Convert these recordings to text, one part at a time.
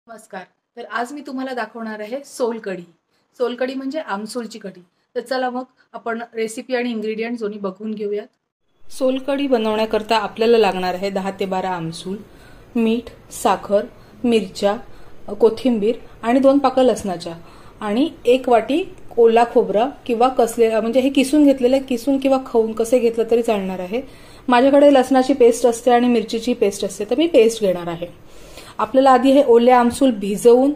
नमस्कार. तर आज मी तुम्हाला दाखवणार आहे सोलकढी. सोलकढी म्हणजे आमसूलची कढी. तर चला मग आपण रेसिपी आणि इन्ग्रेडियंट दोन्ही बघून घेऊयात. सोलकढी बनवण्याकरता आपल्याला लागणार आहे 10 ते 12 आमसूल, मीठ, साखर, मिरच्या, कोथिंबीर आणि 2 पाकळ्या लसणाच्या आणि 1 वाटी ओला खोबरा किंवा कसलेला म्हणजे हे किसून घेतलेले, किसून किंवा खाऊन कसे घेतलं तरी चालणार आहे. माझ्याकडे लसणाची पेस्ट असते आणि मिरचीची पेस्ट असते, तर मी पेस्ट घेणार आहे. आपल्याला आधी हे ओले आमसूल भिजवून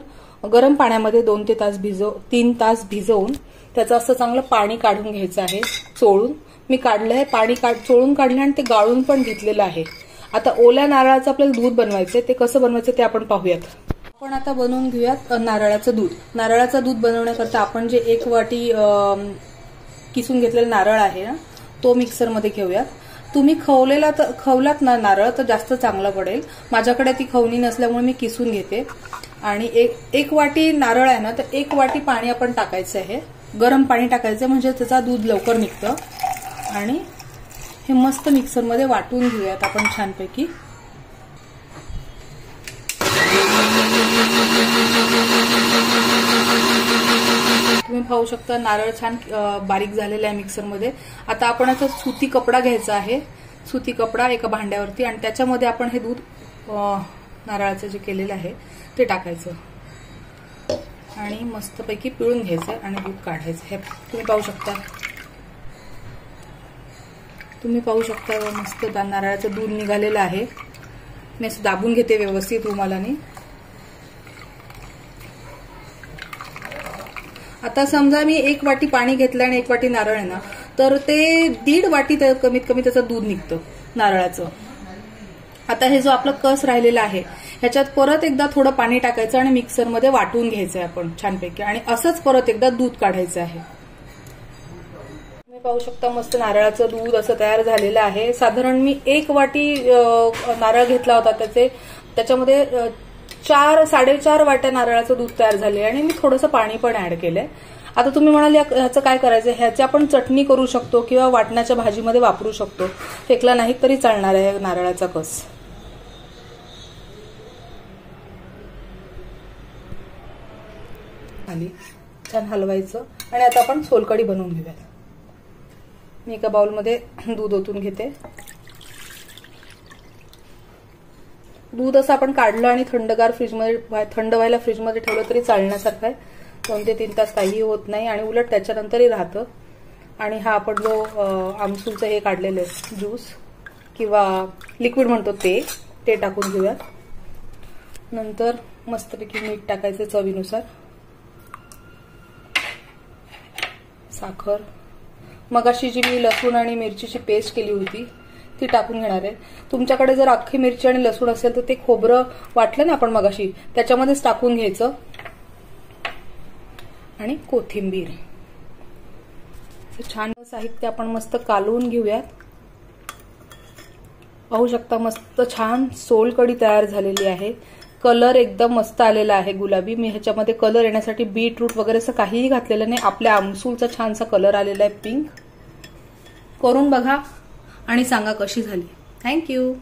गरम पाण्यामध्ये 2 ते 3 तास भिजवून त्याचं असं चांगलं पाणी काढून घ्यायचं आहे. चोळून मी काढलं आहे, पाणी चोळून काढलं आणि ते गाळून पण घेतलेलं आहे. आता ओल्या नारळाचं आपल्याला दूध बनवायचंय. ते कसं बनवायचं ते आपण पाहूयात. आपण आता बनवून घेऊयात नारळाचं दूध. नारळाचं दूध बनवण्याकरता आपण जे 1 वाटी किसून घेतलेला नारळ आहे ना, तो मिक्सरमध्ये घेऊयात. तुम्ही खवलात ना नारळ तर जास्त चांगला पडेल. माझ्याकडे ती खवणी नसल्यामुळे मी किसून घेते. आणि एक वाटी नारळ आहे ना, तर 1 वाटी पाणी आपण टाकायचं आहे. गरम पाणी टाकायचं म्हणजे त्याचा दूध लवकर निघतं. आणि हे मस्त मिक्सरमध्ये वाटून घेऊयात आपण छानपैकी. तुम्ही पाहू शकता नारळ छान बारीक झालेला आहे मिक्सरमध्ये. आता आपण आता सुती कपडा घ्यायचा आहे. सुती कपडा एका भांड्यावरती आणि त्याच्यामध्ये आपण हे दूध नारळाचं जे केलेलं आहे ते टाकायचं आणि मस्तपैकी पिळून घ्यायचं आणि दूध काढायचं. हे तुम्ही पाहू शकता मस्त नारळाचं दूध निघालेलं आहे. मी असं दाबून घेते व्यवस्थित रुमालाने. आता समजा मी 1 वाटी पाणी घेतलं आणि 1 वाटी नारळ आहे ना, तर ते 1.5 वाटी कमीत कमी त्याचं दूध निघतं नारळाचं. आता हे जो आपला कस राहिलेला आहे ह्याच्यात परत एकदा थोडं पाणी टाकायचं आणि मिक्सरमध्ये वाटून घ्यायचं आहे आपण छानपैकी. आणि असंच परत एकदा दूध काढायचं आहे. तुम्ही पाहू शकता मस्त नारळाचं दूध असं तयार झालेलं आहे. साधारण मी 1 वाटी नारळ घेतला होता, त्याच्यामध्ये 4-4.5 वाट्या नारळाचं दूध तयार झाले आणि मी थोडंसं पाणी पण ऍड केलंय. आता तुम्ही म्हणाल ह्याचं काय करायचं, ह्याची आपण चटणी करू शकतो किंवा वाटण्याच्या भाजीमध्ये वापरू शकतो. फेकला नाही तरी चालणार आहे नारळाचा कस. खाली छान हलवायचं आणि आता आपण सोलकढी बनवून घेऊया. मी एका बाउलमध्ये दूध ओतून घेते. दूध असं आपण काढलं आणि थंड व्हायला फ्रीजमध्ये ठेवलं तरी चालण्यासारखं आहे. 2 ते 3 तास काहीही होत नाही आणि उलट त्याच्यानंतरही राहतं. आणि हा आपण जो आमसूलचं हे काढलेलं आहे ज्यूस किंवा लिक्विड म्हणतो ते टाकून घेऊयात. नंतर मस्तपैकी मीठ टाकायचं चवीनुसार, साखर, मगाशी जी मी लसूण आणि मिरचीची पेस्ट केली होती ती टाकून घेणार आहे. तुमच्याकडे जर अख्खी मिरची आणि लसूण असेल तर ते खोबरं वाटलं ना आपण मगाशी त्याच्यामध्येच टाकून घ्यायचं. आणि कोथिंबीर. छान साहित्य आपण मस्त कालवून घेऊयात. पाहू शकता मस्त छान सोलकढी तयार झालेली आहे. कलर एकदम मस्त आलेला आहे गुलाबी. मी ह्याच्यामध्ये कलर येण्यासाठी बीटरूट वगैरे असं काहीही घातलेलं नाही. आपल्या आमसूलचा छानसा कलर आलेला आहे पिंक. करून बघा आणि सांगा कशी झाली. थँक्यू.